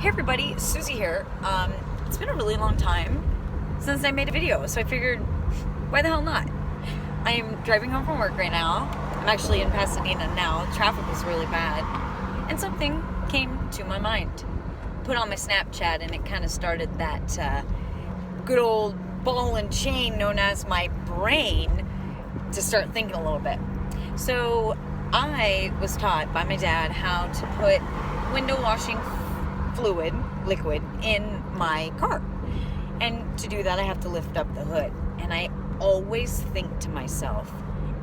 Hey everybody, Susie here. It's been a really long time since I made a video, so I figured, why the hell not? I am driving home from work right now. I'm actually in Pasadena now. Traffic was really bad. And something came to my mind. Put on my Snapchat and it kind of started that good old ball and chain known as my brain to start thinking a little bit. So I was taught by my dad how to put window washing liquid in my car. And to do that, I have to lift up the hood. And I always think to myself,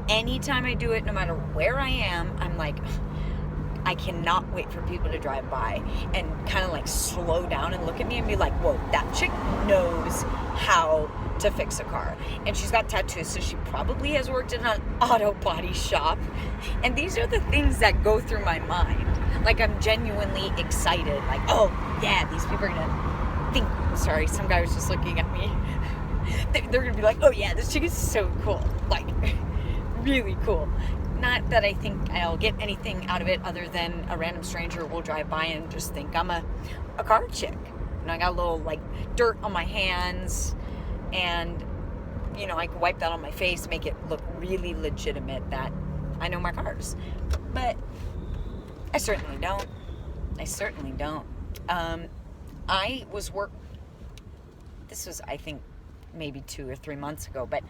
anytime I do it, no matter where I am, I'm like, I cannot wait for people to drive by and kind of like slow down and look at me and be like, whoa, that chick knows how to fix a car. And she's got tattoos, so she probably has worked in an auto body shop. And these are the things that go through my mind. Like, I'm genuinely excited. Like, oh, yeah, these people are gonna think, sorry, some guy was just looking at me. They're gonna be like, oh yeah, this chick is so cool. Like, really cool. Not that I think I'll get anything out of it other than a random stranger will drive by and just think I'm a car chick. And I got a little, like, dirt on my hands, and, you know, I can wipe that on my face, make it look really legitimate that I know my cars. But I certainly don't. This was, I think, maybe 2 or 3 months ago, but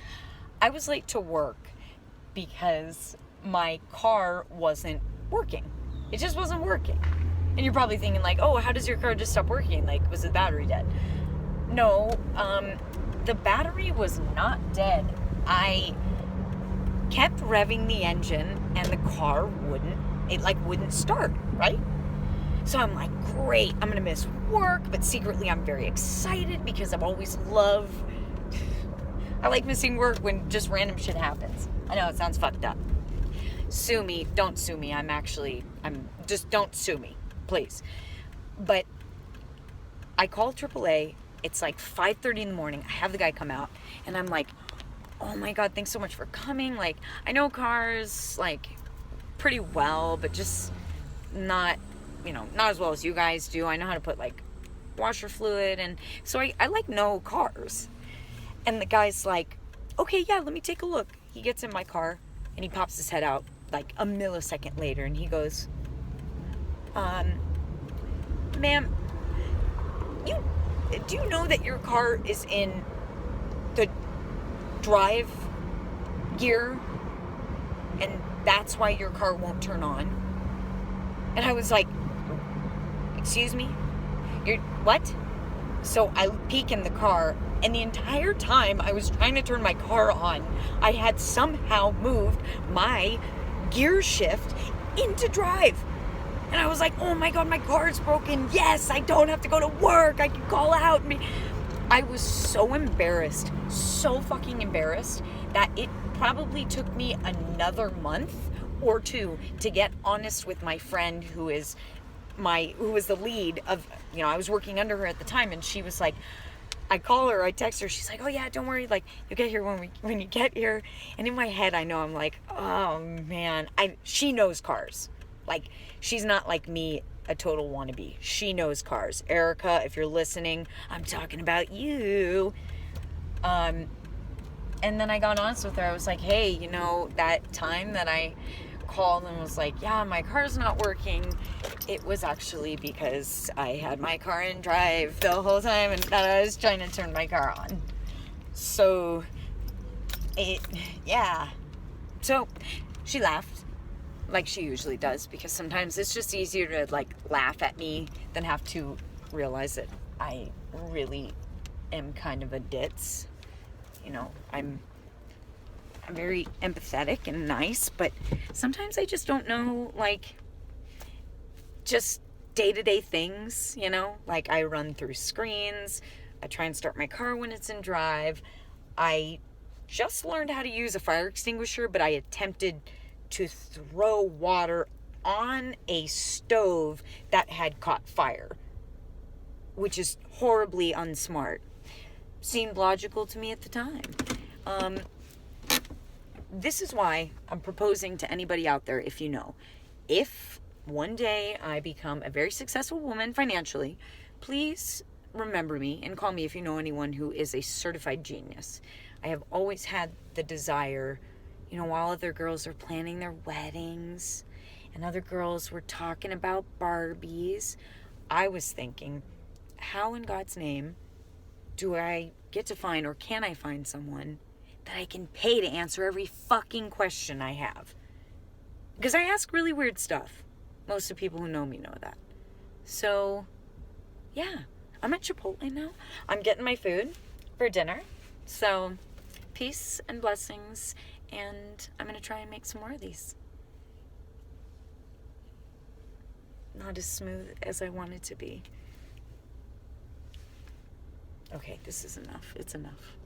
I was late to work because my car wasn't working. It just wasn't working. And you're probably thinking like, oh, how does your car just stop working? Like, was the battery dead? No, the battery was not dead. I kept revving the engine and the car wouldn't start, right? So I'm like, great, I'm gonna miss work, but secretly I'm very excited because I've always loved, I like missing work when just random shit happens. I know it sounds fucked up. Sue me, don't sue me. Don't sue me, please. But I call AAA. It's like 5:30 in the morning. I have the guy come out and I'm like, oh my God, thanks so much for coming. Like, I know cars, like, pretty well, but just not as well as you guys do. I know how to put, like, washer fluid, and so I like know cars. And the guy's like, okay, yeah, let me take a look. He gets in my car and he pops his head out like a millisecond later and he goes, ma'am, do you know that your car is in the drive gear and that's why your car won't turn on? And I was like, excuse me? You're what? So I peek in the car, and the entire time I was trying to turn my car on, I had somehow moved my gear shift into drive. And I was like, oh my God, my car is broken. Yes, I don't have to go to work. I can call out. I was so embarrassed, so fucking embarrassed, that it probably took me another month or two to get honest with my friend who was the lead of, I was working under her at the time, and she was like, I call her, I text her, she's like, oh yeah, don't worry, like, you'll get here when you get here. And in my head, I know, I'm like, oh man, she knows cars. Like, she's not like me, a total wannabe. She knows cars. Erica, if you're listening, I'm talking about you. And then I got honest with her. I was like, hey, that time that I called and was like, yeah, my car's not working, it was actually because I had my car in drive the whole time and that I was trying to turn my car on. So so she laughed like she usually does, because sometimes it's just easier to like laugh at me than have to realize that I really am kind of a ditz. I'm very empathetic and nice, but sometimes I just don't know, like, just day-to-day things, like I run through screens, I try and start my car when it's in drive. I just learned how to use a fire extinguisher, but I attempted to throw water on a stove that had caught fire, which is horribly unsmart. Seemed logical to me at the time. This is why I'm proposing to anybody out there, if one day I become a very successful woman financially, please remember me and call me if you know anyone who is a certified genius. I have always had the desire, while other girls are planning their weddings and other girls were talking about Barbies, I was thinking, how in God's name do I get to find, or can I find someone that I can pay to answer every fucking question I have? Because I ask really weird stuff. Most of the people who know me know that. So, yeah. I'm at Chipotle now. I'm getting my food for dinner. So, peace and blessings. And I'm going to try and make some more of these. Not as smooth as I want it to be. Okay, this is enough. It's enough.